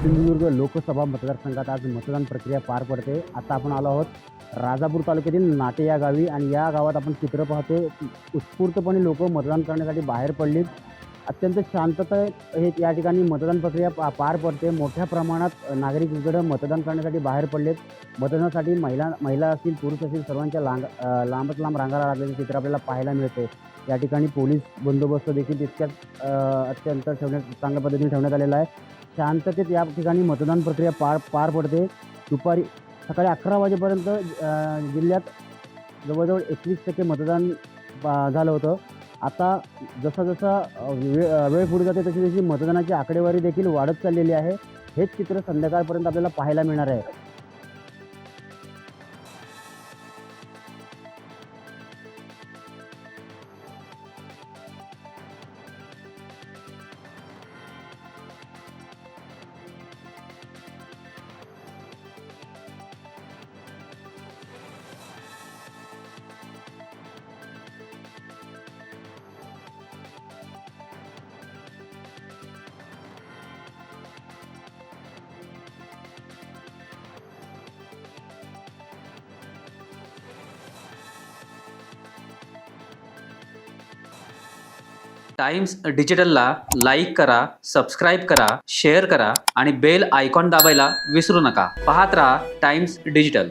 सिंधुदुर्ग लोकसभा मतदारसंघात आज मतदान प्रक्रिया पार पडते। आता आपण आलो आहोत राजापूर तालुक्यातील नाटे या गावी आणि या गावात आपण चित्र पाहतोय। उत्स्फूर्तपणे लोक मतदान करण्यासाठी बाहेर पडलीत। अत्यंत शांतता हे या ठिकाणी मतदान प्रक्रिया पार पडते। मोठ्या प्रमाणात नागरिक इकडे मतदान करण्यासाठी बाहेर पडलेत। मतदानासाठी महिला असतील पुरुष असतील सर्वांच्या लांबच लांब रांगा लागलेले चित्र आपल्याला पाहायला मिळते। या ठिकाणी पोलीस बंदोबस्त देखील तितक्याच अत्यंत चांगल्या पद्धतीने ठेवण्यात आलेला आहे। शांततेत या ठिकाणी मतदान प्रक्रिया पार पडते। दुपारी सकाळी 11 वाजेपर्यंत जिल्ह्यात जवळजवळ 21% मतदान झालं होतं। आता जसा वेळ पुढे जाते तशी मतदानाची आकडेवारी देखील वाढत चाललेली आहे। हेच चित्र संध्याकाळपर्यंत आपल्याला पाहायला मिळणार आहे। टाइम्स डिजिटलला लाईक करा, सबस्क्राईब करा, शेअर करा आणि बेल आयकॉन दाबायला विसरू नका। पाहत रहा टाइम्स डिजिटल।